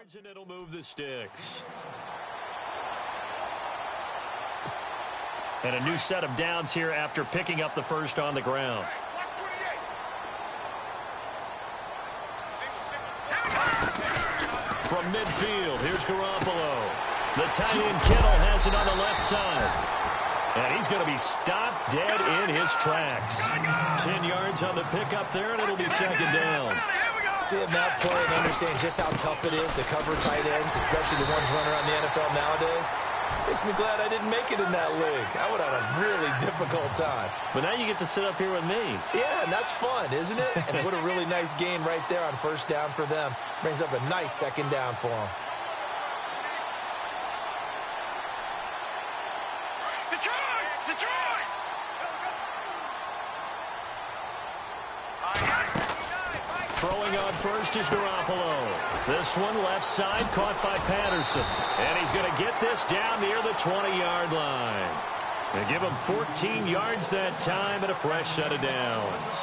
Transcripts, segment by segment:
yards, and it'll move the sticks. And a new set of downs here after picking up the first on the ground. From midfield, here's Garoppolo. The tight end Kittle has it on the left side. And he's going to be stopped dead in his tracks. 10 yards on the pickup there, and it'll be second down. Seeing that play and understanding just how tough it is to cover tight ends, especially the ones running around the NFL nowadays, makes me glad I didn't make it in that league. I would have had a really difficult time. But now you get to sit up here with me. Yeah, and that's fun, isn't it? And what a really nice gain right there on first down for them. Brings up a nice second down for them. Throwing on first is Garoppolo. This one left side caught by Patterson. And he's going to get this down near the 20-yard line. They give him 14 yards that time and a fresh set of downs.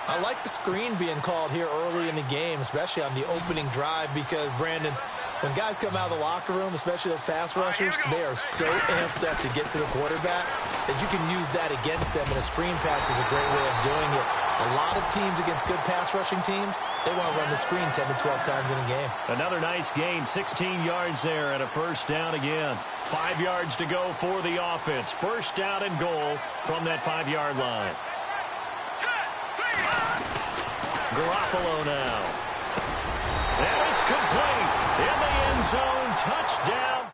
I like the screen being called here early in the game, especially on the opening drive, because, Brandon, when guys come out of the locker room, especially those pass rushers, they are so amped up to get to the quarterback that you can use that against them, and a screen pass is a great way of doing it. A lot of teams against good pass rushing teams, they want to run the screen 10 to 12 times in a game. Another nice gain, 16 yards there and a first down again. 5 yards to go for the offense. First down and goal from that 5-yard line. Garoppolo now. And it's complete. In the end zone, touchdown.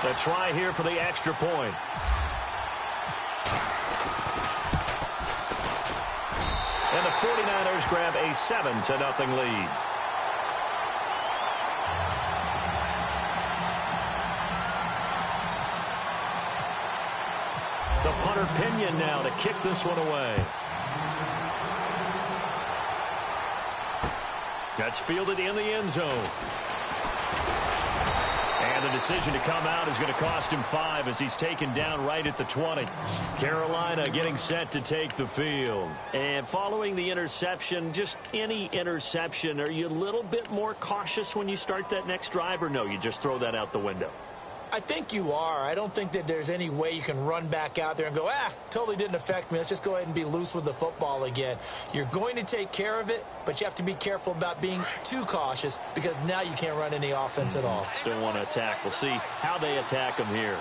A try here for the extra point. And the 49ers grab a 7-0 lead. The punter Pinion now to kick this one away. That's fielded in the end zone. And the decision to come out is going to cost him 5 as he's taken down right at the 20. Carolina getting set to take the field. And following the interception, just any interception, are you a little bit more cautious when you start that next drive, or no, you just throw that out the window? I think you are. I don't think that there's any way you can run back out there and go, totally didn't affect me. Let's just go ahead and be loose with the football again. You're going to take care of it, but you have to be careful about being too cautious because now you can't run any offense at all. Still want to attack. We'll see how they attack them here.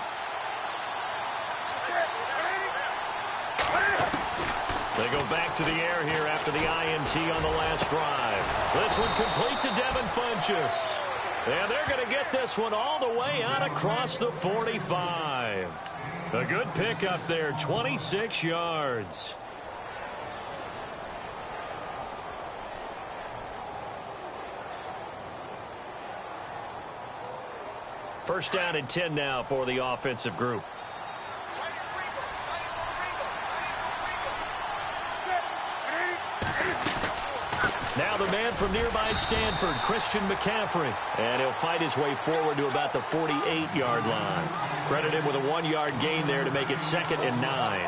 They go back to the air here after the INT on the last drive. This one complete to Devin Funchess. And they're going to get this one all the way out across the 45. A good pickup there, 26 yards. First down and 10 now for the offensive group. Now the man from nearby Stanford, Christian McCaffrey. And he'll fight his way forward to about the 48-yard line. Credit him with a 1-yard gain there to make it 2nd and 9.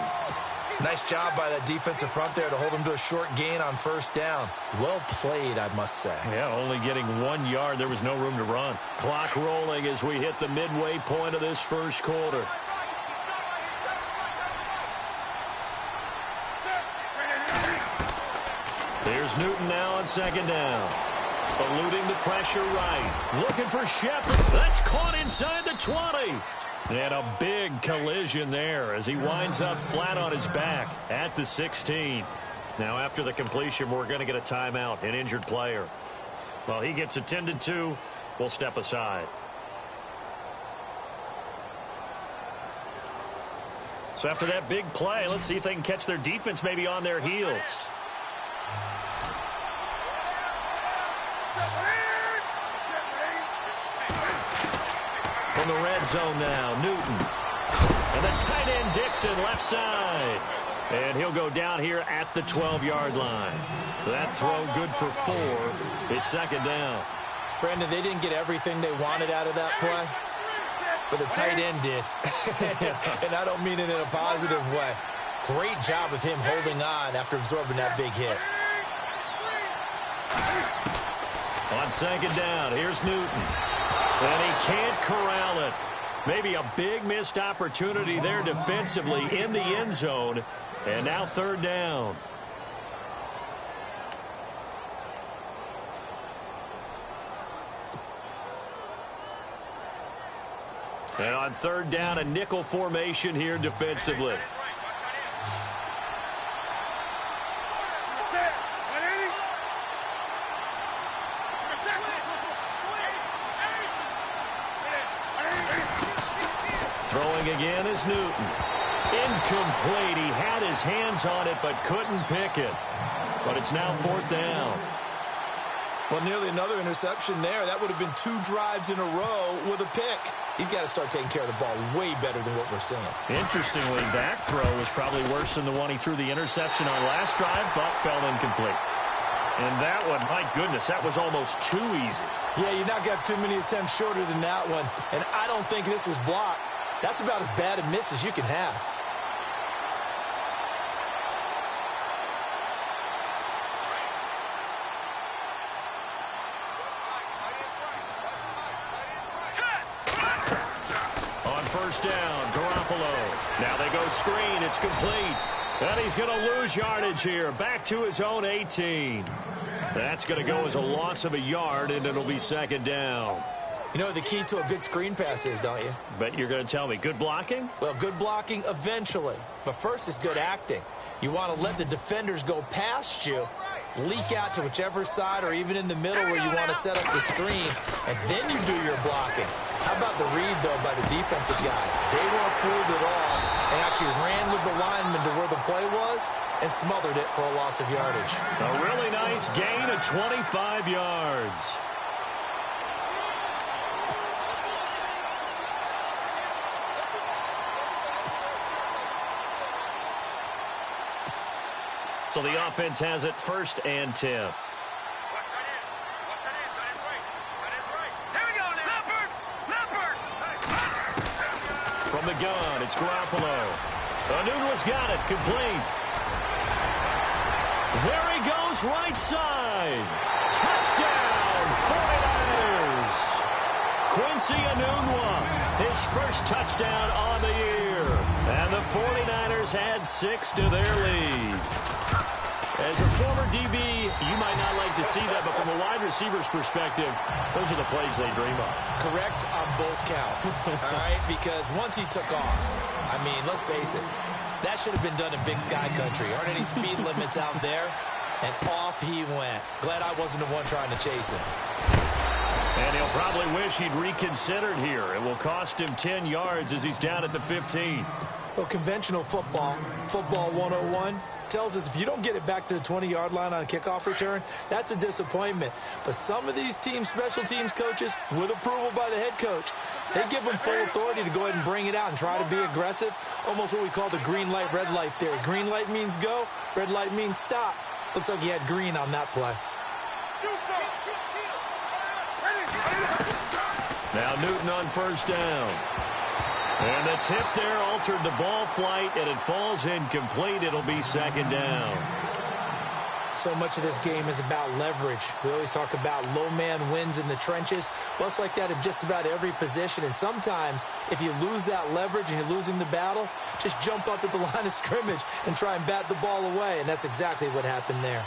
Nice job by that defensive front there to hold him to a short gain on first down. Well played, I must say. Yeah, only getting 1 yard. There was no room to run. Clock rolling as we hit the midway point of this first quarter. Here's Newton now on second down. Eluding the pressure right. Looking for Shepard. That's caught inside the 20. And a big collision there as he winds up flat on his back at the 16. Now after the completion, we're going to get a timeout, an injured player. Well, he gets attended to. We'll step aside. So after that big play, let's see if they can catch their defense maybe on their heels. From the red zone now, Newton. And the tight end Dixon left side. And he'll go down here at the 12-yard line. That throw good for 4. It's second down. Brandon, they didn't get everything they wanted out of that play, but the tight end did. And I don't mean it in a positive way. Great job of him holding on after absorbing that big hit. On second down, here's Newton. And he can't corral it. Maybe a big missed opportunity there defensively in the end zone. And now third down. And on third down, a nickel formation here defensively. Throwing again is Newton. Incomplete. He had his hands on it but couldn't pick it. But it's now fourth down. Well, nearly another interception there. That would have been 2 drives in a row with a pick. He's got to start taking care of the ball way better than what we're seeing. Interestingly, that throw was probably worse than the one he threw the interception on last drive, but fell incomplete. And that one, my goodness, that was almost too easy. Yeah, you're not got too many attempts shorter than that one. And I don't think this was blocked. That's about as bad a miss as you can have. On first down, Garoppolo. Now they go screen. It's complete. And he's going to lose yardage here. Back to his own 18. That's going to go as a loss of a yard, and it'll be second down. You know what the key to a good screen pass is, don't you? Bet you're going to tell me. Good blocking? Well, good blocking eventually. But first is good acting. You want to let the defenders go past you, leak out to whichever side or even in the middle where you want to set up the screen, and then you do your blocking. How about the read, though, by the defensive guys? They weren't fooled at all and actually ran with the lineman to where the play was and smothered it for a loss of yardage. A really nice gain of 25 yards. So the offense has it first and 10. From the gun, it's Garoppolo. Newton's got it, complete. There he goes, right side. Touchdown, 49ers. Quincy Enunwa, his first touchdown on the year. And the 49ers add 6 to their lead. As a former DB, you might not like to see that, but from a wide receiver's perspective, those are the plays they dream of. Correct on both counts, all right? Because once he took off, I mean, let's face it, that should have been done in Big Sky Country. Aren't any speed limits out there? And off he went. Glad I wasn't the one trying to chase him. And he'll probably wish he'd reconsidered here. It will cost him 10 yards as he's down at the 15. Well, conventional football 101, tells us if you don't get it back to the 20-yard line on a kickoff return, that's a disappointment. But some of these teams, special teams coaches, with approval by the head coach, they give them full authority to go ahead and bring it out and try to be aggressive. Almost what we call the green light, red light theory. Green light means go, red light means stop. Looks like he had green on that play. Now Newton on first down. And the tip there altered the ball flight, and it falls incomplete. It'll be second down. So much of this game is about leverage. We always talk about low man wins in the trenches. Well, it's like that in just about every position. And sometimes, if you lose that leverage and you're losing the battle, just jump up at the line of scrimmage and try and bat the ball away. And that's exactly what happened there.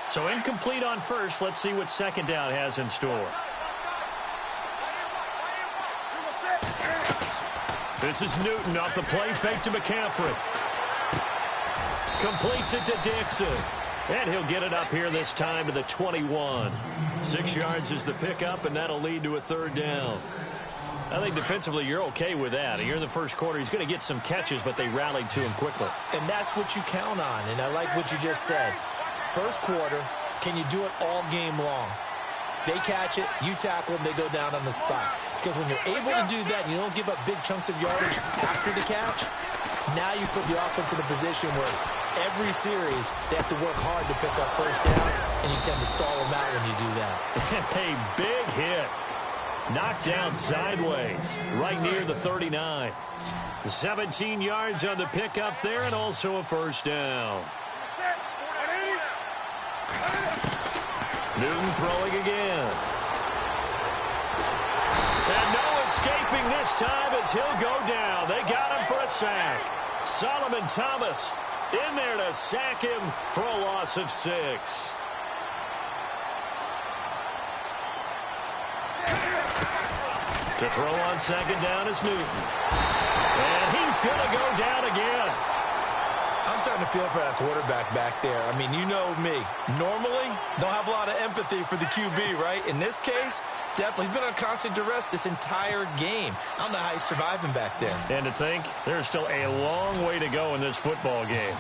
So incomplete on first. Let's see what second down has in store. This is Newton off the play fake to McCaffrey. Completes it to Dixon. And he'll get it up here this time to the 21. 6 yards is the pickup, and that'll lead to a third down. I think defensively you're okay with that. Here in the first quarter, he's going to get some catches, but they rallied to him quickly. And that's what you count on, and I like what you just said. First quarter, can you do it all game long? They catch it, you tackle them, they go down on the spot. because when you're able to do that and you don't give up big chunks of yardage after the catch, now you put the offense in a position where every series they have to work hard to pick up first downs, and you tend to stall them out when you do that. A big hit. Knocked down sideways, right near the 39. 17 yards on the pickup there, and also a first down. Newton throwing again. And no escaping this time as he'll go down. They got him for a sack. Solomon Thomas in there to sack him for a loss of 6. To throw on second down is Newton. And he's going to go down again. I'm starting to feel for that quarterback back there. I mean, you know me. Normally, don't have a lot of empathy for the QB, right? In this case, definitely. He's been on constant duress this entire game. I don't know how he's surviving back there. And to think, there's still a long way to go in this football game.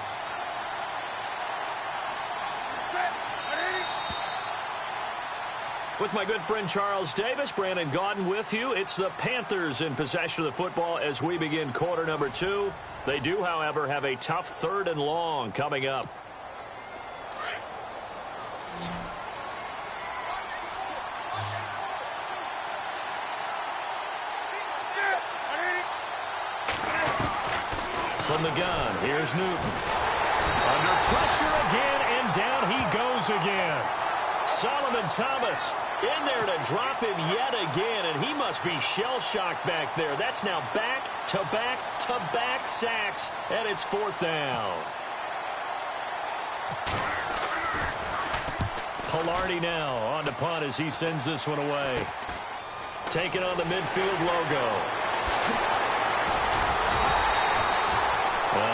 With my good friend Charles Davis, Brandon Gaudin with you. It's the Panthers in possession of the football as we begin quarter number 2. They do, however, have a tough 3rd and long coming up. From the gun, here's Newton. Under pressure again, and down he goes again. Solomon Thomas in there to drop him yet again, and he must be shell-shocked back there. That's now back-to-back-to-back sacks, and it's 4th down. Pilardi now on to punt as he sends this one away. Taking on the midfield logo.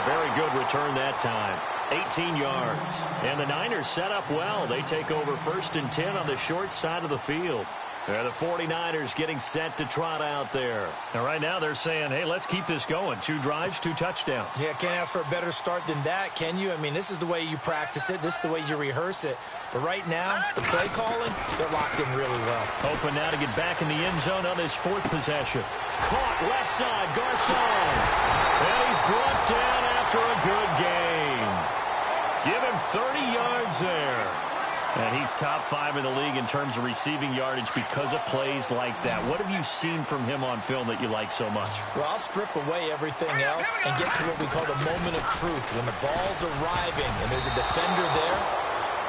Very good return that time. 18 yards. And the Niners set up well. They take over 1st and 10 on the short side of the field. The 49ers getting set to trot out there. And right now they're saying, hey, let's keep this going. 2 drives, 2 touchdowns. Yeah, can't ask for a better start than that, can you? I mean, this is the way you practice it. This is the way you rehearse it. But right now, the play calling, they're locked in really well. Hoping now to get back in the end zone on his 4th possession. Caught left side, Garcon. And he's brought down after a good game. Give him 30 yards there. And he's top 5 in the league in terms of receiving yardage because of plays like that. What have you seen from him on film that you like so much? Well, I'll strip away everything else and get to what we call the moment of truth. When the ball's arriving and there's a defender there,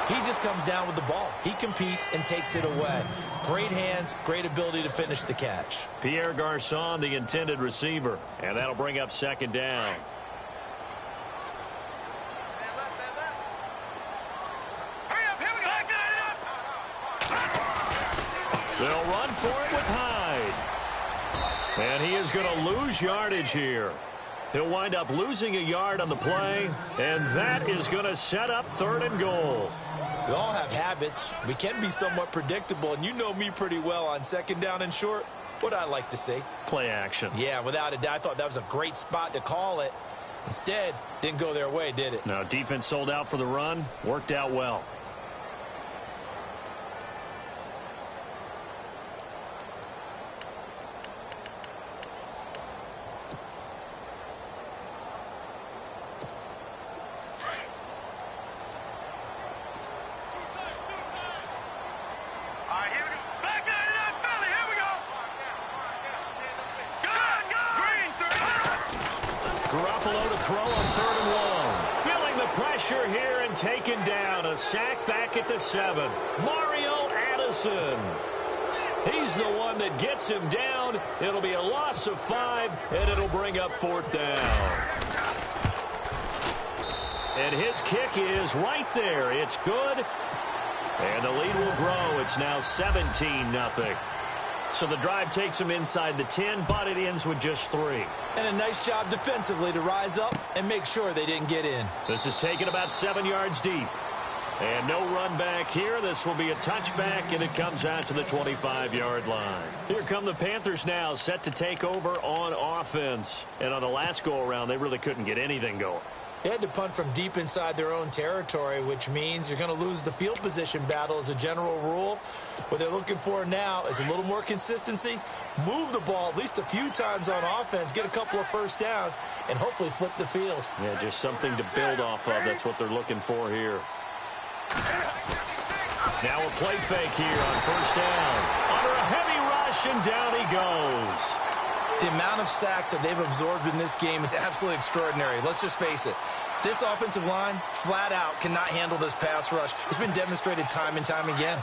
he just comes down with the ball. He competes and takes it away. Great hands, great ability to finish the catch. Pierre Garcon, the intended receiver. And that'll bring up 2nd down. They'll run for it with Hyde. And he is going to lose yardage here. He'll wind up losing a yard on the play, and that is going to set up 3rd and goal. We all have habits. We can be somewhat predictable, and you know me pretty well on 2nd down and short. What I like to see. Play action. Yeah, without a doubt. I thought that was a great spot to call it. Instead, didn't go their way, did it? No, defense sold out for the run. Worked out well. Here and taken down. A sack back at the 7. Mario Addison. He's the one that gets him down. It'll be a loss of 5, and it'll bring up 4th down. And his kick is right there. It's good. And the lead will grow. It's now 17-0. So the drive takes him inside the 10, but it ends with just 3. And a nice job defensively to rise up and make sure they didn't get in. This is taken about 7 yards deep. And no run back here. This will be a touchback, and it comes out to the 25-yard line. Here come the Panthers now, set to take over on offense. And on the last go-around, they really couldn't get anything going. They had to punt from deep inside their own territory, which means you're going to lose the field position battle as a general rule. What they're looking for now is a little more consistency, move the ball at least a few times on offense, get a couple of first downs, and hopefully flip the field. Yeah, just something to build off of. That's what they're looking for here. Now a play fake here on first down. Under a heavy rush, and down he goes. The amount of sacks that they've absorbed in this game is absolutely extraordinary. Let's just face it. This offensive line, flat out, cannot handle this pass rush. It's been demonstrated time and time again.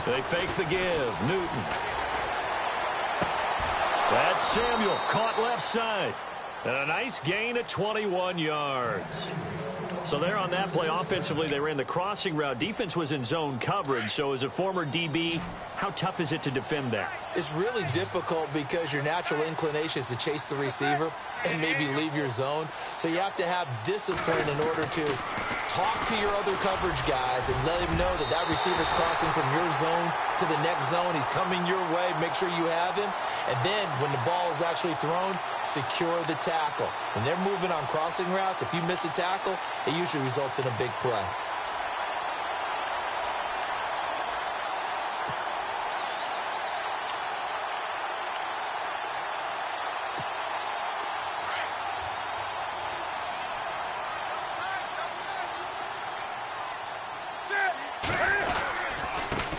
They fake the give. Newton. That's Samuel, caught left side. And a nice gain at 21 yards. So there on that play, offensively, they ran the crossing route. Defense was in zone coverage. So as a former DB, how tough is it to defend that? It's really difficult because your natural inclination is to chase the receiver and maybe leave your zone. So you have to have discipline in order to talk to your other coverage guys and let him know that that receiver's crossing from your zone to the next zone. He's coming your way. Make sure you have him. And then when the ball is actually thrown, secure the tackle. When they're moving on crossing routes, if you miss a tackle, it usually results in a big play.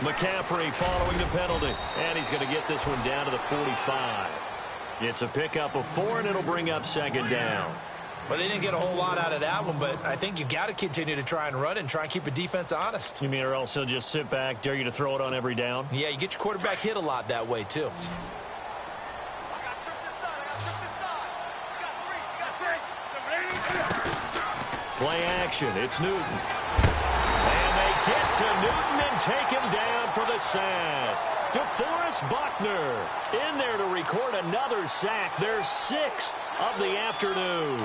McCaffrey following the penalty, and he's going to get this one down to the 45. It's a pickup of 4, and it'll bring up second down. Well, they didn't get a whole lot out of that one, but I think you've got to continue to try and run and try and keep the defense honest. You mean or else he'll just sit back, dare you to throw it on every down? Yeah, you get your quarterback hit a lot that way, too. Play action, it's Newton. And they get to Newton and take him down for the sack. DeForest Buckner in there to record another sack, their 6th of the afternoon.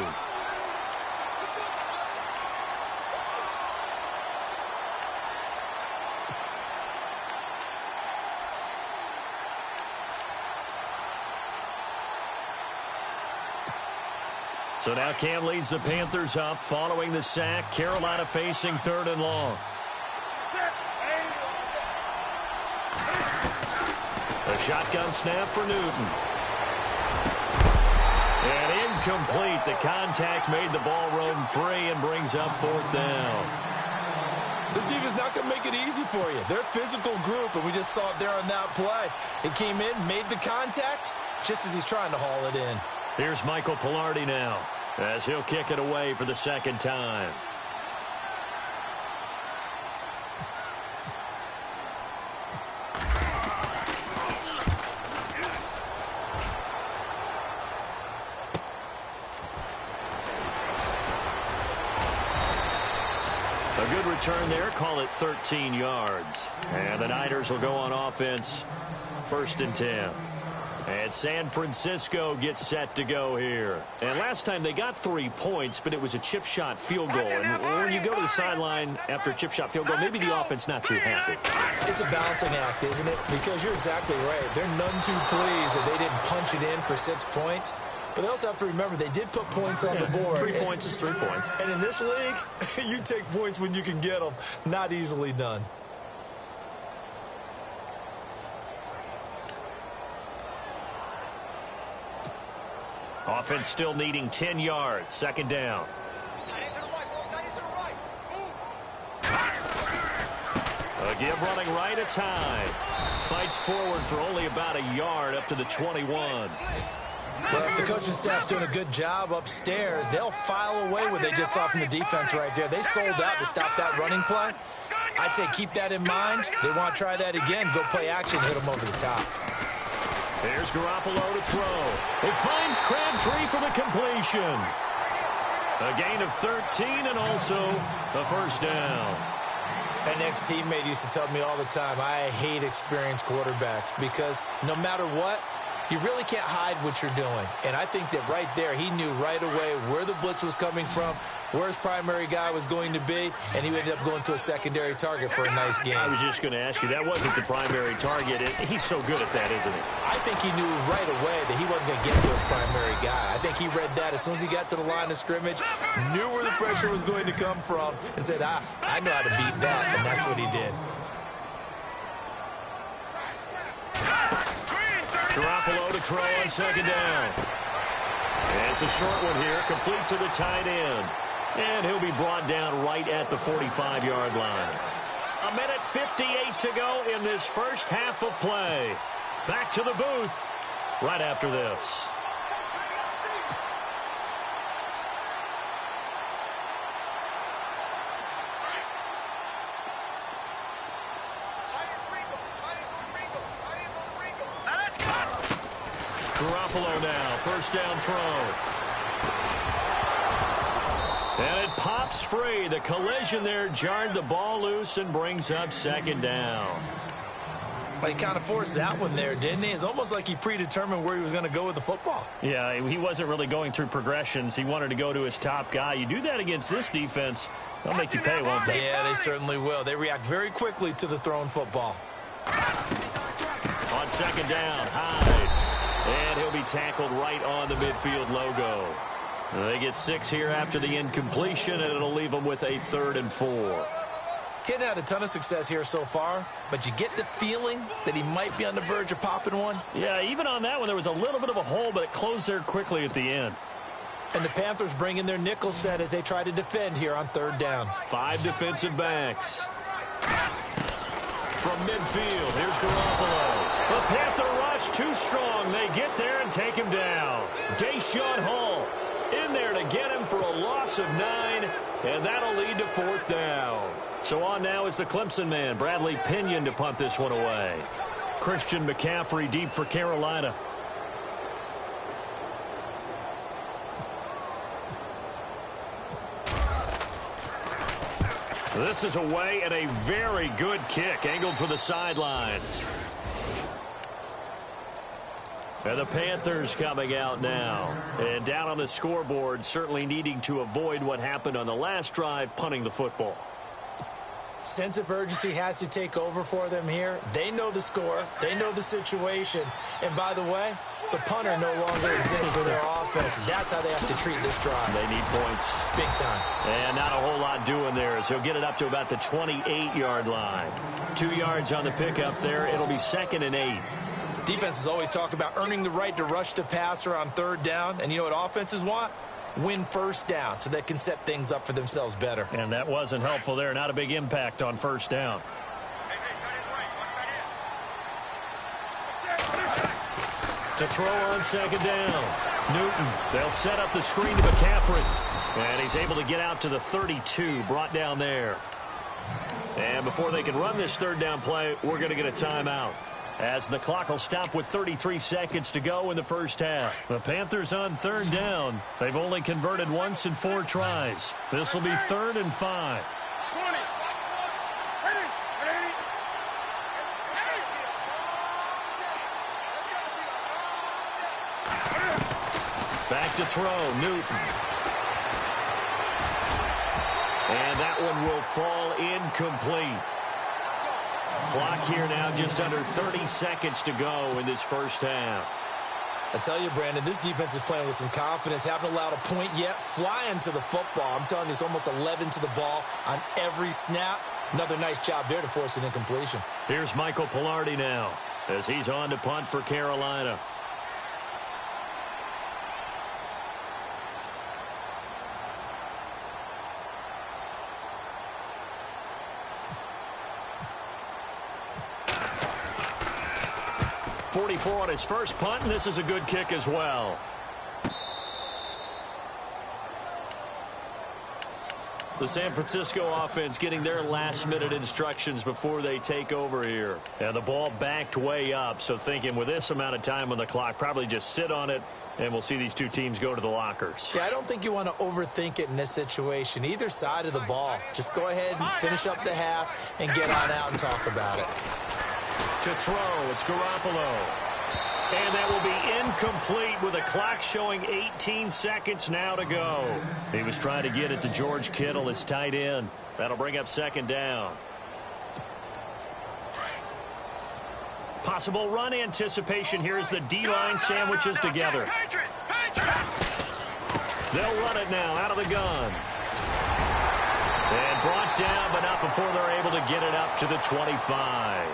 So now Cam leads the Panthers up following the sack. Carolina facing 3rd and long. A shotgun snap for Newton. And incomplete. The contact made the ball roam free and brings up 4th down. This defense is not going to make it easy for you. They're a physical group, and we just saw it there on that play. It came in, made the contact, just as he's trying to haul it in. Here's Michael Pilardi now, as he'll kick it away for the 2nd time. A good return there, call it 13 yards. And the Niners will go on offense, 1st and 10. And San Francisco gets set to go here. And last time they got 3 points, but it was a chip shot field goal. And when you go to the sideline after a chip shot field goal, maybe the offense not too happy. It's a balancing act, isn't it? Because you're exactly right. They're none too pleased that they didn't punch it in for 6 points. But they also have to remember they did put points on the board. 3 points is 3 points. And in this league, you take points when you can get them. Not easily done. Offense still needing 10 yards. 2nd down. A give running right, it's high. Fights forward for only about a yard up to the 21. Well, if the coaching staff's doing a good job upstairs, they'll file away what they just saw from the defense right there. They sold out to stop that running play. I'd say keep that in mind. They want to try that again. Go play action, hit them over the top. Here's Garoppolo to throw. It finds Crabtree for the completion. A gain of 13 and also a 1st down. An ex-teammate used to tell me all the time, I hate experienced quarterbacks because no matter what, You really can't hide what you're doing. And I think that right there, he knew right away where the blitz was coming from, where his primary guy was going to be, and he ended up going to a secondary target for a nice game. I was just going to ask you, that wasn't the primary target. He's so good at that, isn't he? I think he knew right away that he wasn't going to get to his primary guy. I think he read that as soon as he got to the line of scrimmage, knew where the pressure was going to come from, and said, I know how to beat that, and that's what he did. Garoppolo to throw on second down. And it's a short one here, complete to the tight end. And he'll be brought down right at the 45-yard line. 1:58 to go in this first half of play. Back to the booth right after this. Garoppolo now, first down throw. And it pops free. The collision there jarred the ball loose and brings up second down. But he kind of forced that one there, didn't he? It's almost like he predetermined where he was going to go with the football. Yeah, he wasn't really going through progressions. He wanted to go to his top guy. You do that against this defense, they'll make you pay, won't they? Yeah, they certainly will. They react very quickly to the thrown football. On second down, Hyde. And he'll be tackled right on the midfield logo. They get 6 here after the incompletion, and it'll leave them with a 3rd and 4. He hadn't had a ton of success here so far, but you get the feeling that he might be on the verge of popping one. Yeah, even on that one, there was a little bit of a hole, but it closed there quickly at the end. And the Panthers bring in their nickel set as they try to defend here on 3rd down. 5 defensive backs. From midfield, here's Garoppolo. The Panther rush too strong. They get there and take him down. Deshaun Hall in there to get him for a loss of 9, and that'll lead to 4th down. So on now is the Clemson man, Bradley Pinion, to punt this one away. Christian McCaffrey deep for Carolina. This is away and a very good kick, angled for the sidelines. And the Panthers coming out now. And down on the scoreboard, certainly needing to avoid what happened on the last drive, punting the football. Sense of urgency has to take over for them here. They know the score. They know the situation. And by the way, the punter no longer exists for their offense. That's how they have to treat this drive. They need points. Big time. And not a whole lot doing there as he'll get it up to about the 28-yard line. 2 yards on the pickup there. It'll be 2nd and 8. Defenses always talk about earning the right to rush the passer on 3rd down. And you know what offenses want? Win 1st down so they can set things up for themselves better. And that wasn't helpful there. Not a big impact on 1st down. To throw on 2nd down. Newton. They'll set up the screen to McCaffrey. And he's able to get out to the 32. Brought down there. And before they can run this 3rd down play, we're going to get a timeout, as the clock will stop with 33 seconds to go in the first half. The Panthers on 3rd down. They've only converted once in 4 tries. This will be 3rd and 5. Back to throw, Newton. And that one will fall incomplete. Clock here now just under 30 seconds to go in this first half. I tell you, Brandon, this defense is playing with some confidence. Haven't allowed a point yet. Flying to the football. I'm telling you, it's almost 11 to the ball on every snap. Another nice job there to force an incompletion. Here's Michael Pilardi now as he's on to punt for Carolina. .44 on his first punt, and this is a good kick as well. The San Francisco offense getting their last-minute instructions before they take over here. And the ball backed way up, so thinking with this amount of time on the clock, probably just sit on it, and we'll see these two teams go to the lockers. Yeah, I don't think you want to overthink it in this situation. Either side of the ball. Just go ahead and finish up the half and get on out and talk about it. To throw, it's Garoppolo. And that will be incomplete with the clock showing 18 seconds now to go. He was trying to get it to George Kittle, his tight end. That'll bring up second down. Possible run anticipation here as the D-line sandwiches together. They'll run it now out of the gun. And brought down, but not before they're able to get it up to the 25.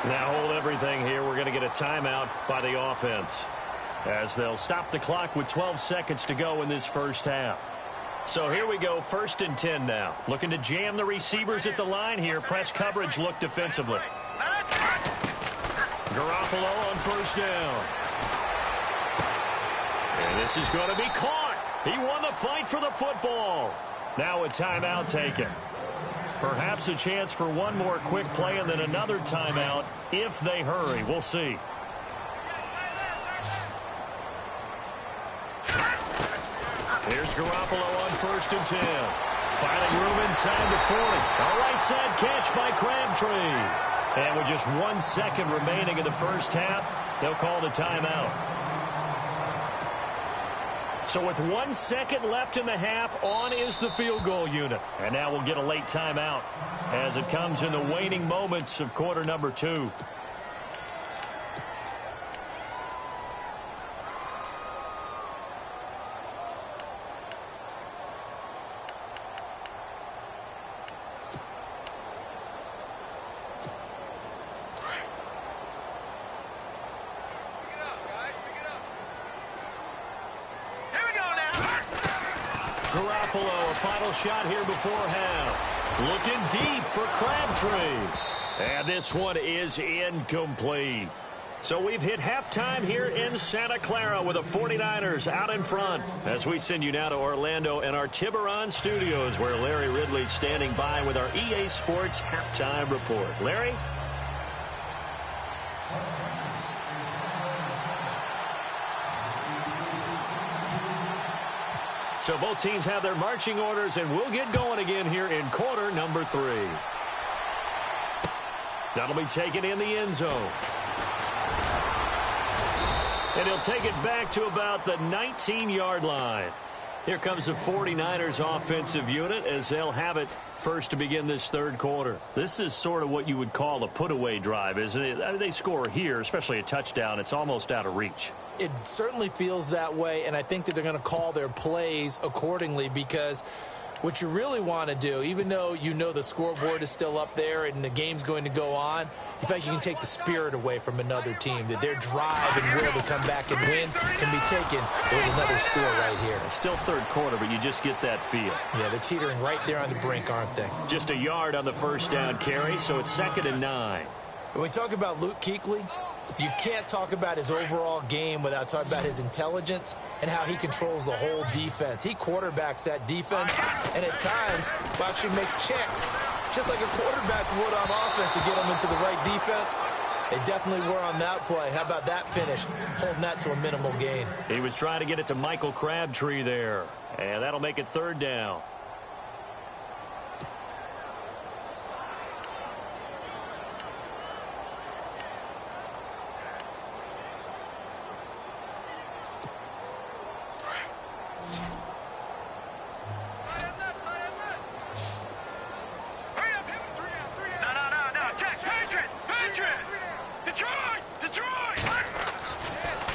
Now hold everything here. We're going to get a timeout by the offense, as they'll stop the clock with 12 seconds to go in this first half. So here we go, 1st and 10 now. Looking to jam the receivers at the line here. Press coverage look defensively. Garoppolo on 1st down. And this is going to be caught. He won the fight for the football. Now a timeout taken. Perhaps a chance for one more quick play and then another timeout if they hurry. We'll see. Here's Garoppolo on 1st and 10. Finding room inside the 40. A right side catch by Crabtree. And with just 1 second remaining in the first half, they'll call the timeout. So with 1 second left in the half, on is the field goal unit. And now we'll get a late timeout as it comes in the waning moments of quarter number 2. Garoppolo, a final shot here before half. Looking deep for Crabtree. And this one is incomplete. So we've hit halftime here in Santa Clara with the 49ers out in front. As we send you now to Orlando and our Tiburon studios, where Larry Ridley's standing by with our EA Sports halftime report. Larry? So both teams have their marching orders, and we'll get going again here in quarter number 3. That'll be taken in the end zone. And he'll take it back to about the 19-yard line. Here comes the 49ers offensive unit as they'll have it first to begin this third quarter. This is sort of what you would call a put-away drive, isn't it? I mean, they score here, especially a touchdown. It's almost out of reach. It certainly feels that way, and I think that they're going to call their plays accordingly, because what you really want to do, even though you know the scoreboard is still up there and the game's going to go on, you think you can take the spirit away from another team, that their drive and will to come back and win can be taken with another score right here. It's still third quarter, but you just get that feel. Yeah, they're teetering right there on the brink, aren't they? Just a yard on the first down carry, so it's 2nd and 9. When we talk about Luke Kuechly, you can't talk about his overall game without talking about his intelligence and how he controls the whole defense. He quarterbacks that defense, and at times will actually make checks, just like a quarterback would on offense, to get them into the right defense. They definitely were on that play. How about that finish, holding that to a minimal gain? He was trying to get it to Michael Crabtree there, and that'll make it 3rd down.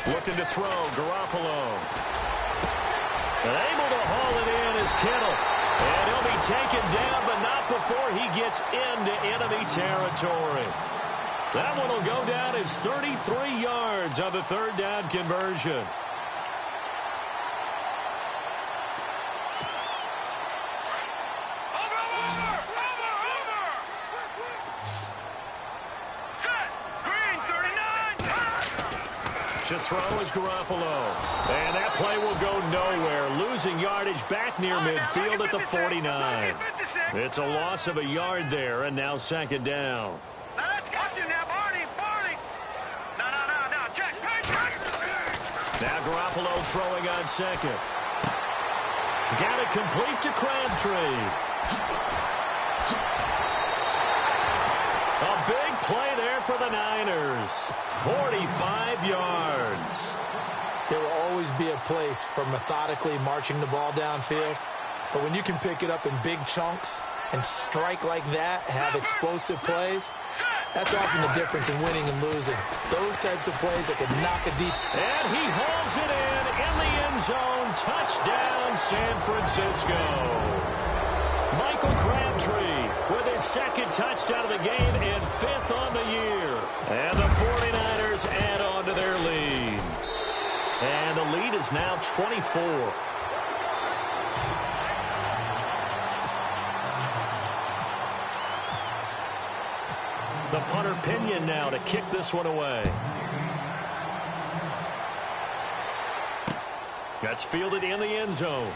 Looking to throw, Garoppolo. And able to haul it in is Kittle. And he'll be taken down, but not before he gets into enemy territory. That one will go down as 33 yards on the 3rd down conversion. To throw is Garoppolo. And that play will go nowhere. Losing yardage back near midfield at the 49. It's a loss of a yard there, and now 2nd down. Now Garoppolo throwing on 2nd. Got it complete to Crabtree. A big play there for the Niners. 45 yards. There will always be a place for methodically marching the ball downfield. But when you can pick it up in big chunks and strike like that, have explosive plays, that's often the difference in winning and losing. Those types of plays that can knock a deep. And he hauls it in the end zone. Touchdown, San Francisco. Michael Crabtree with his second touchdown of the game and 5th on the year. And the 49ers add on to their lead. And the lead is now 24. The punter Pinion now to kick this one away. That's fielded in the end zone.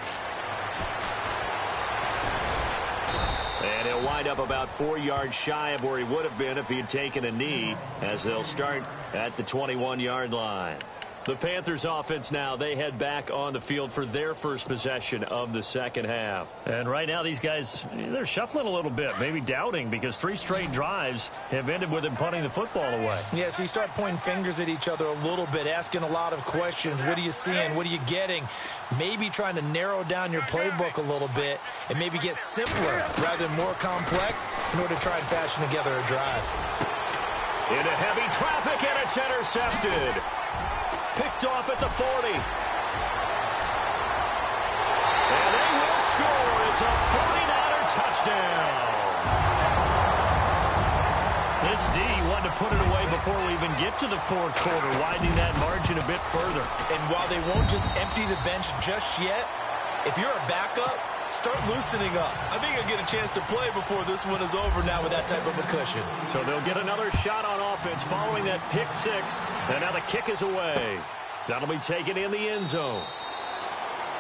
And he'll wind up about 4 yards shy of where he would have been if he had taken a knee, as they'll start at the 21-yard line. The Panthers offense now, they head back on the field for their first possession of the second half. And right now these guys, they're shuffling a little bit, maybe doubting, because 3 straight drives have ended with them punting the football away. Yeah, so you start pointing fingers at each other a little bit, asking a lot of questions. What are you seeing? What are you getting? Maybe trying to narrow down your playbook a little bit and maybe get simpler rather than more complex in order to try and fashion together a drive. Into heavy traffic, and it's intercepted. Picked off at the 40. And they will score. It's a 49er touchdown. This D wanted to put it away before we even get to the fourth quarter, widening that margin a bit further. And while they won't just empty the bench just yet, if you're a backup, start loosening up. I think you'll get a chance to play before this one is over now with that type of a cushion. So they'll get another shot on offense following that pick 6. And now the kick is away. That'll be taken in the end zone.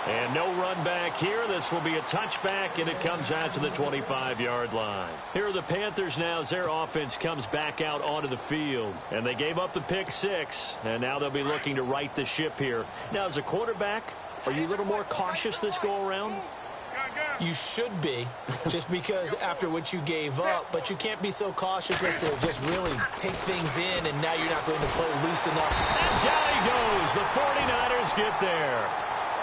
And no run back here. This will be a touchback, and it comes out to the 25-yard line. Here are the Panthers now as their offense comes back out onto the field. And they gave up the pick 6, and now they'll be looking to right the ship here. Now, as a quarterback, are you a little more cautious this go-around? You should be, just because after what you gave up, but you can't be so cautious as to just really take things in, and now you're not going to play loose enough. And down he goes. The 49ers get there.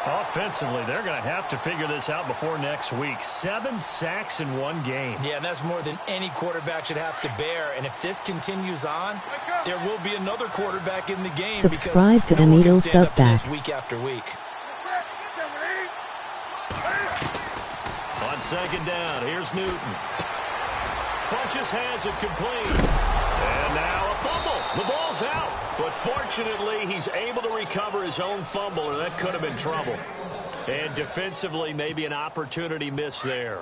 Offensively, they're going to have to figure this out before next week. 7 sacks in one game. Yeah, and that's more than any quarterback should have to bear. And if this continues on, there will be another quarterback in the game. Subscribe because to no one can Anito stand up to this Subback. week after week. On second down, here's Newton. Funches has it complete. And now a fumble. The ball's out. But fortunately, he's able to recover his own fumble, or that could have been trouble. And defensively, maybe an opportunity missed there.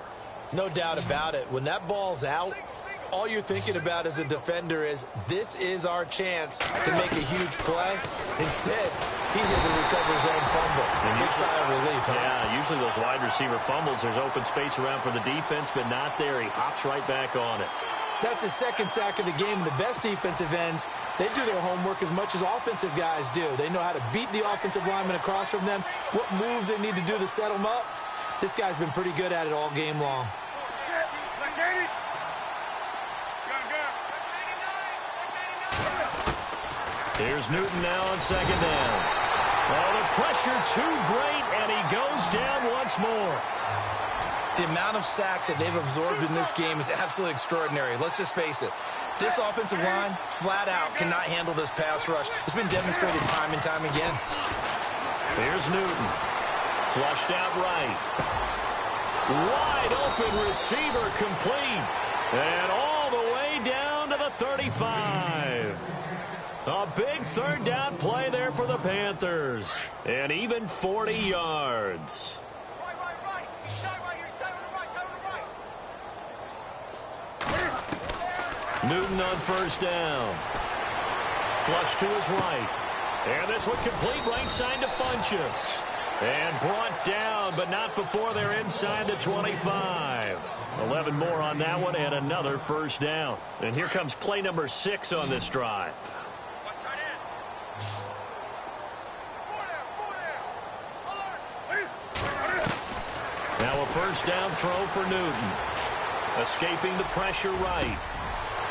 No doubt about it. When that ball's out, all you're thinking about as a defender is, this is our chance to make a huge play. Instead, he's able to recover his own fumble. Big sigh of relief, huh? Yeah, usually those wide receiver fumbles, there's open space around for the defense, but not there. He hops right back on it. That's his second sack of the game. The best defensive ends, they do their homework as much as offensive guys do. They know how to beat the offensive lineman across from them, what moves they need to do to set them up. This guy's been pretty good at it all game long. Here's Newton now on second down. Oh, the pressure too great, and he goes down once more. The amount of sacks that they've absorbed in this game is absolutely extraordinary. Let's just face it. This offensive line, flat out, cannot handle this pass rush. It's been demonstrated time and time again. Here's Newton. Flushed out right. Wide open receiver complete. And all the way down to the 35. A big third down play there for the Panthers. And even 40 yards. Newton on first down. Flush to his right. And this one complete right side to Funches. And brought down, but not before they're inside the 25. 11 more on that one, and another first down. And here comes play number 6 on this drive. Now a first down throw for Newton. Escaping the pressure right.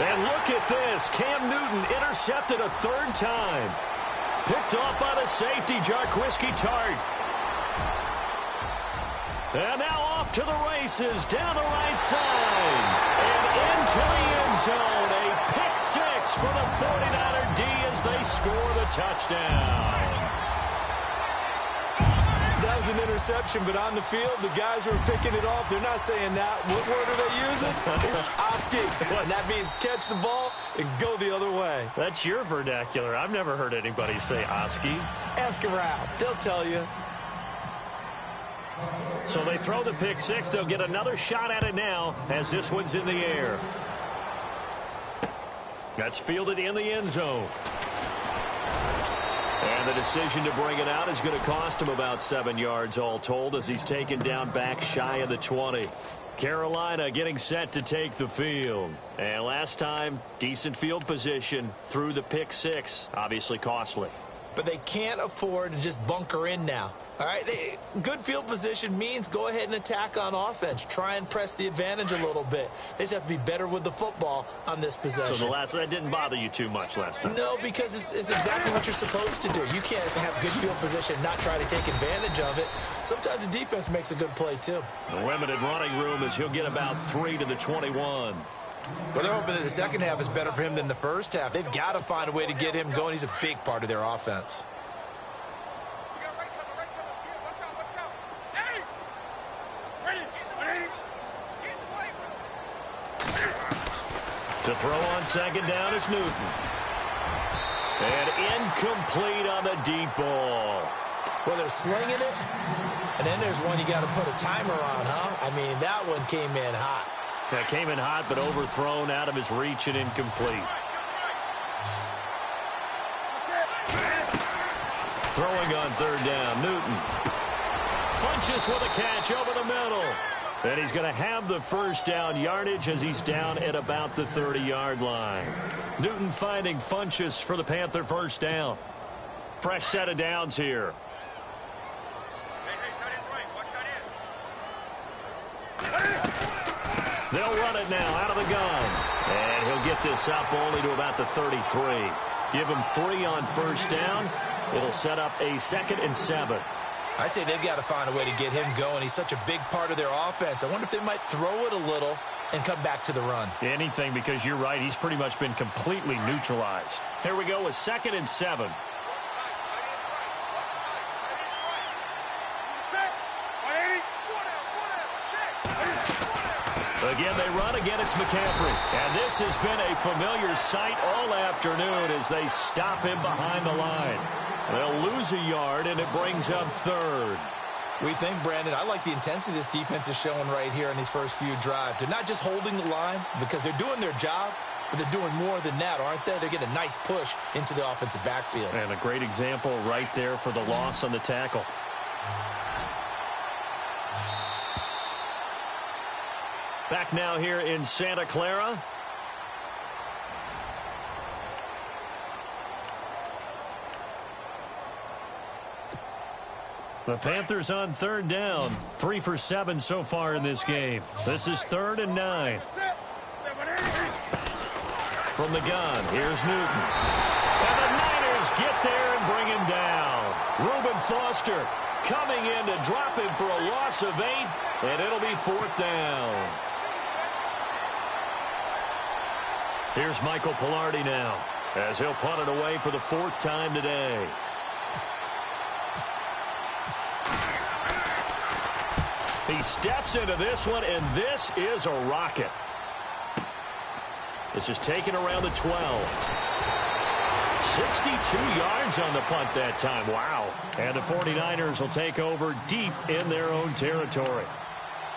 And look at this. Cam Newton intercepted a third time. Picked off by the safety, Jarquiski Tart. And now off to the races, down the right side. And into the end zone. A pick six for the 49er D as they score the touchdown. That was an interception, but on the field, the guys who are picking it off, they're not saying that. What word are they using? It's Oski. And that means catch the ball and go the other way. That's your vernacular. I've never heard anybody say Oski. Ask around. They'll tell you. So they throw the pick six. They'll get another shot at it now as this one's in the air. That's fielded in the end zone. And the decision to bring it out is going to cost him about 7 yards all told as he's taken down back shy of the 20. Carolina getting set to take the field. And last time, decent field position through the pick six. Obviously costly. But they can't afford to just bunker in now. All right, good field position means go ahead and attack on offense. Try and press the advantage a little bit. They just have to be better with the football on this possession. So that didn't bother you too much last time? No, because it's exactly what you're supposed to do. You can't have good field position, not try to take advantage of it. Sometimes the defense makes a good play, too. The limited running room as he'll get about 3 to the 21. Well, they're hoping that the second half is better for him than the first half. They've got to find a way to get him going. He's a big part of their offense. To throw on second down is Newton. And incomplete on the deep ball. Well, they're slinging it, and then there's one you got to put a timer on, huh? I mean, that one came in hot. That came in hot, but overthrown out of his reach and incomplete. Throwing on third down, Newton. Funches with a catch over the middle. And he's going to have the first down yardage as he's down at about the 30-yard line. Newton finding Funches for the Panther first down. Fresh set of downs here. They'll run it now out of the gun. And he'll get this up only to about the 33. Give him 3 on first down. It'll set up a 2nd and 7. I'd say they've got to find a way to get him going. He's such a big part of their offense. I wonder if they might throw it a little and come back to the run. Anything, because you're right. He's pretty much been completely neutralized. Here we go with 2nd and 7. Again, they run. Again, it's McCaffrey. And this has been a familiar sight all afternoon as they stop him behind the line. They'll lose a yard, and it brings up 3rd. We think, Brandon, I like the intensity this defense is showing right here in these first few drives. They're not just holding the line because they're doing their job, but they're doing more than that, aren't they? They're getting a nice push into the offensive backfield. And a great example right there for the loss on the tackle. Back now here in Santa Clara. The Panthers on third down. 3 for 7 so far in this game. This is 3rd and 9. From the gun, here's Newton. And the Niners get there and bring him down. Reuben Foster coming in to drop him for a loss of 8, and it'll be 4th down. Here's Michael Pilardi now as he'll punt it away for the 4th time today. He steps into this one, and this is a rocket. This is taken around the 12. 62 yards on the punt that time. Wow. And the 49ers will take over deep in their own territory.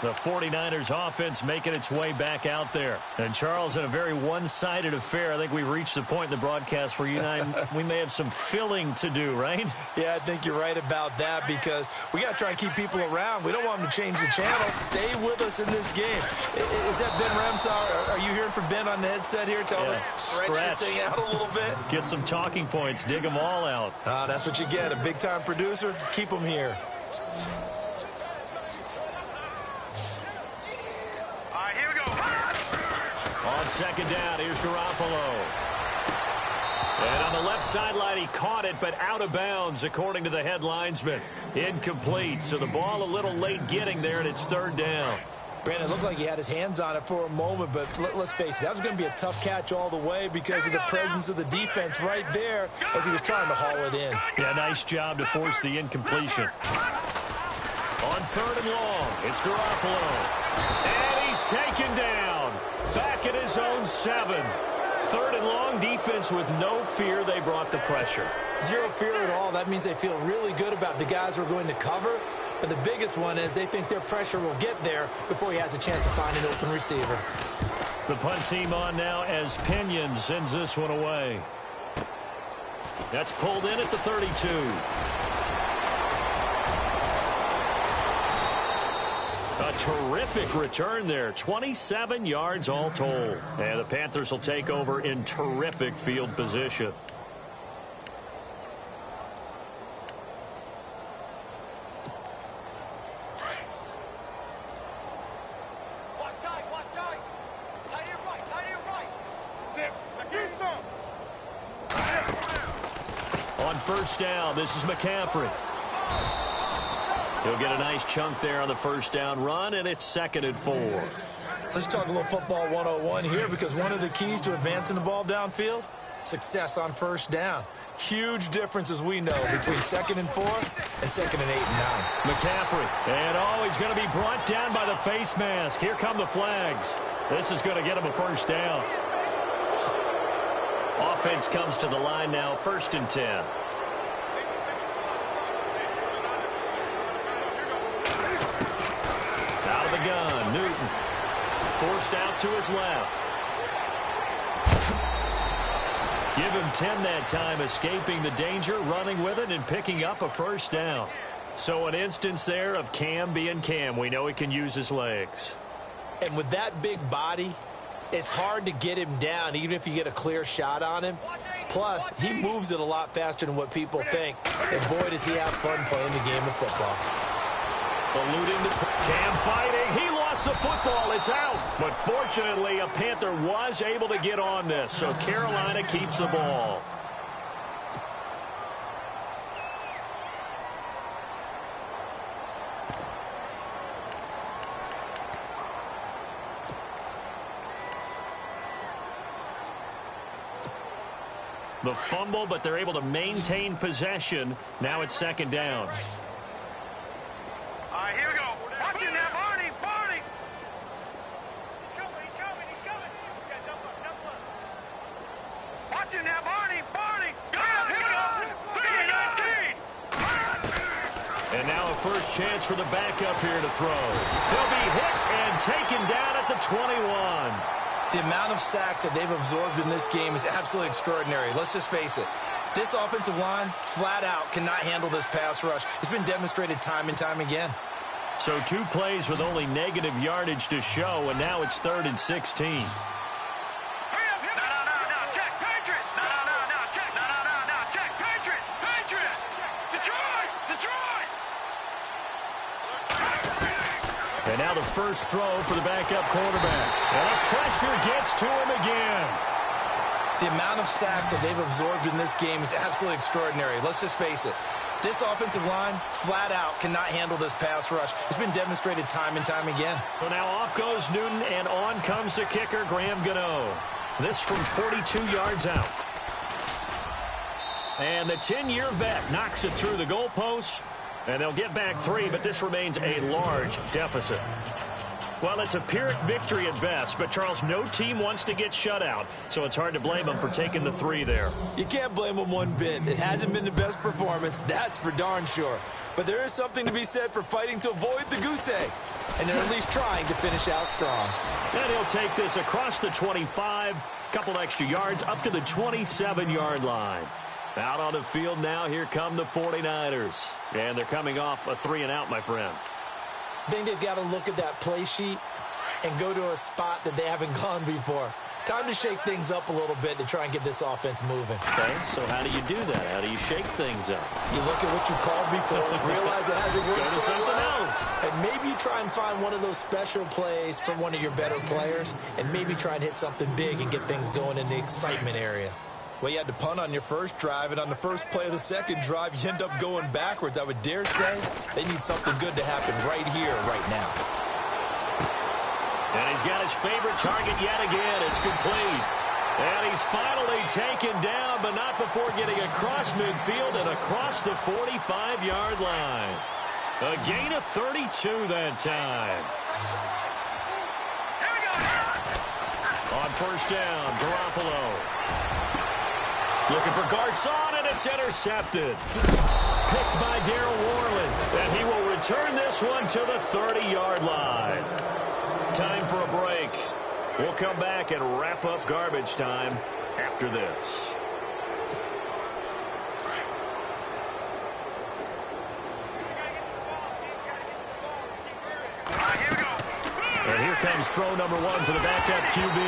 The 49ers offense making its way back out there. And, Charles, in a very one-sided affair, I think we've reached the point in the broadcast where you and I, we may have some filling to do, right? Yeah, I think you're right about that because we got to try and keep people around. We don't want them to change the channel. Stay with us in this game. Is that Ben Ramsar? Are you hearing from Ben on the headset here? Tell us, stretch this thing out a little bit. Get some talking points. Dig them all out. That's what you get. A big-time producer. Keep them here. On on second down, here's Garoppolo. And on the left sideline, he caught it, but out of bounds, according to the head linesman. Incomplete, so the ball a little late getting there, and it's third down. Brandon, it looked like he had his hands on it for a moment, but let's face it, that was going to be a tough catch all the way because of the presence of the defense right there as he was trying to haul it in. Yeah, nice job to force the incompletion. On third and long, it's Garoppolo. And he's taken down. Back at his own 7. Third and long, defense with no fear. They brought the pressure. Zero fear at all. That means they feel really good about the guys who are going to cover. But the biggest one is they think their pressure will get there before he has a chance to find an open receiver. The punt team on now as Pinion sends this one away. That's pulled in at the 32. A terrific return there. 27 yards all told. And the Panthers will take over in terrific field position. On first down, this is McCaffrey. He'll get a nice chunk there on the first down run, and it's 2nd and 4. Let's talk a little football 101 here because one of the keys to advancing the ball downfield, success on first down. Huge difference, as we know, between 2nd and 4 and 2nd and 8 and 9. McCaffrey, and he's going to be brought down by the face mask. Here come the flags. This is going to get him a first down. Offense comes to the line now, 1st and 10. Out of the gun, Newton. Forced out to his left. Give him 10 that time, escaping the danger, running with it, and picking up a first down. So an instance there of Cam being Cam. We know he can use his legs. And with that big body, it's hard to get him down, even if you get a clear shot on him. Plus, he moves it a lot faster than what people think. And boy, does he have fun playing the game of football. Eluding the Cam fighting. He lost the football. It's out. But fortunately, a Panther was able to get on this. So Carolina keeps the ball. The fumble, but they're able to maintain possession. Now it's 2nd down. All right, here we go. Watch it now, Barney. Barney. He's coming. Yeah, jump up. Watch it now, Barney. Barney. Go, here we go. 3-19. And now a first chance for the backup here to throw. He'll be hit and taken down at the 21. The amount of sacks that they've absorbed in this game is absolutely extraordinary. Let's just face it. This offensive line, flat out, cannot handle this pass rush. It's been demonstrated time and time again. So 2 plays with only negative yardage to show, and now it's 3rd and 16. Hurry up. No. Check. Patriot. No. Check. No. Check. Patriot. Detroit. And now the first throw for the backup quarterback. And the pressure gets to him again. The amount of sacks that they've absorbed in this game is absolutely extraordinary. Let's just face it. This offensive line, flat out, cannot handle this pass rush. It's been demonstrated time and time again. So now off goes Newton, and on comes the kicker, Graham Gano. This from 42 yards out. And the 10-year vet knocks it through the goalpost. And they'll get back 3, but this remains a large deficit. Well, it's a Pyrrhic victory at best, but, Charles, no team wants to get shut out, so it's hard to blame them for taking the 3 there. You can't blame them one bit. It hasn't been the best performance, that's for darn sure. But there is something to be said for fighting to avoid the goose egg, and they're at least trying to finish out strong. And he'll take this across the 25, couple extra yards, up to the 27-yard line. Out on the field now, here come the 49ers. And they're coming off a 3-and-out, my friend. I think they've got to look at that play sheet and go to a spot that they haven't gone before. Time to shake things up a little bit to try and get this offense moving. Okay, so how do you do that? How do you shake things up? You look at what you called before, realize it hasn't worked Go to so something well, else. and maybe you try and find one of those special plays from one of your better players, and maybe try and hit something big and get things going in the excitement area. Well, you had to punt on your first drive, and on the first play of the second drive, you end up going backwards. I would dare say they need something good to happen right here, right now. And he's got his favorite target yet again. It's complete. And he's finally taken down, but not before getting across midfield and across the 45-yard line. A gain of 32 that time. Here we go. On first down, Garoppolo. Looking for Garcon, and it's intercepted. Picked by Darryl Worley, and he will return this one to the 30-yard line. Time for a break. We'll come back and wrap up garbage time after this. And here comes throw number one for the backup QB.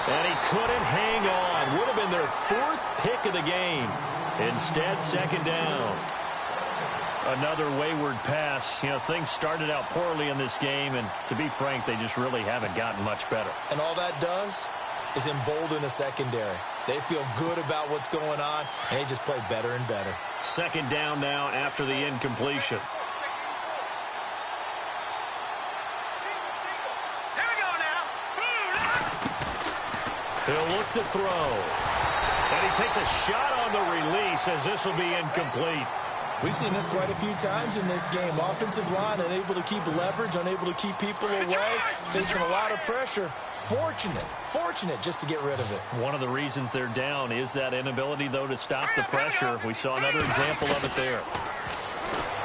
And he couldn't hang on. Would have been their fourth pick of the game. Instead, second down. Another wayward pass. You know, things started out poorly in this game, and to be frank, they just really haven't gotten much better. And all that does is embolden the secondary. They feel good about what's going on, and they just play better and better. Second down now after the incompletion. Here we go now. He'll look to throw. And he takes a shot on the release as this will be incomplete. We've seen this quite a few times in this game. Offensive line unable to keep leverage, unable to keep people away, facing a lot of pressure. Fortunate just to get rid of it. One of the reasons they're down is that inability, though, to stop the pressure. We saw another example of it there.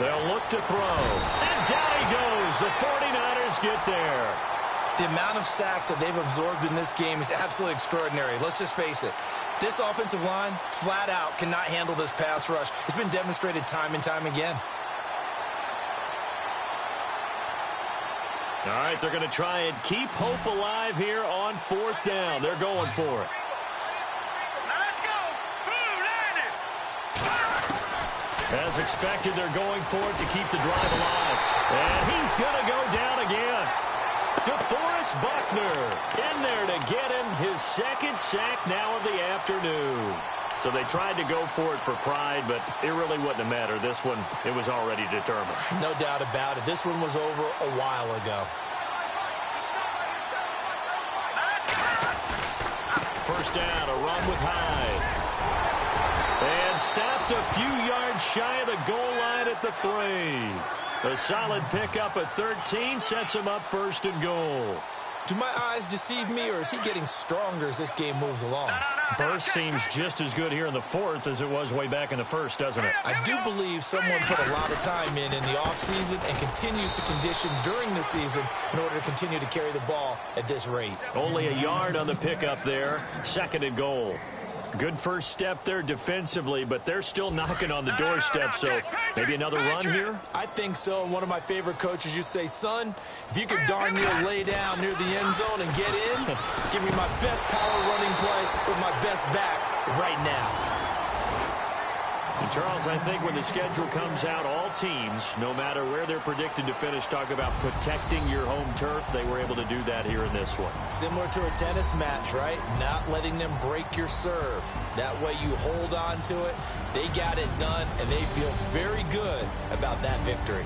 They'll look to throw. And down he goes. The 49ers get there. The amount of sacks that they've absorbed in this game is absolutely extraordinary. Let's just face it. This offensive line, flat out, cannot handle this pass rush. It's been demonstrated time and time again. All right, they're going to try and keep hope alive here on fourth down. They're going for it. Let's go. As expected, they're going for it to keep the drive alive. And he's going to go down again. DeForest Buckner in there to get him his second sack now of the afternoon. So they tried to go for it for pride, but it really wouldn't have mattered. This one, it was already determined. No doubt about it. This one was over a while ago. First down, a run with Hyde. And stopped a few yards shy of the goal line at the 3. A solid pickup at 13 sets him up first and goal. Do my eyes deceive me, or is he getting stronger as this game moves along? Burst seems just as good here in the fourth as it was way back in the first, doesn't it? I do believe someone put a lot of time in the offseason and continues to condition during the season in order to continue to carry the ball at this rate. Only a yard on the pickup there. Second and goal. Good first step there defensively, but they're still knocking on the doorstep, so maybe another run here? I think so, and one of my favorite coaches used to say, son, if you could darn near lay down near the end zone and get in, give me my best power running play with my best back right now. And Charles, I think when the schedule comes out, all teams, no matter where they're predicted to finish, talk about protecting your home turf. They were able to do that here in this one. Similar to a tennis match, right? Not letting them break your serve. That way you hold on to it. They got it done, and they feel very good about that victory.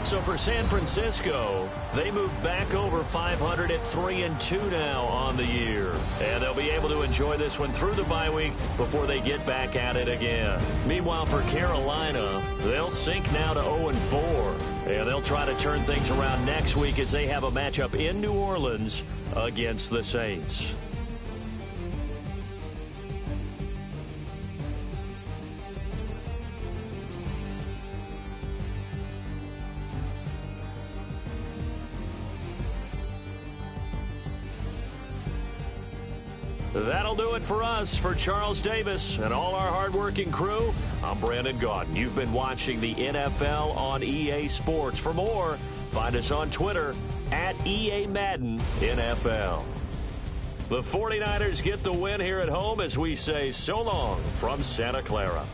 So for San Francisco, they move back over 500 at 3-2 now on the year. And they'll be able to enjoy this one through the bye week before they get back at it again. Meanwhile, for Carolina, they'll sink now to 0-4. And they'll try to turn things around next week as they have a matchup in New Orleans against the Saints. That'll do it for us. For Charles Davis and all our hardworking crew, I'm Brandon Gaudin. You've been watching the NFL on EA Sports. For more, find us on Twitter @EA Madden NFL. The 49ers get the win here at home as we say so long from Santa Clara.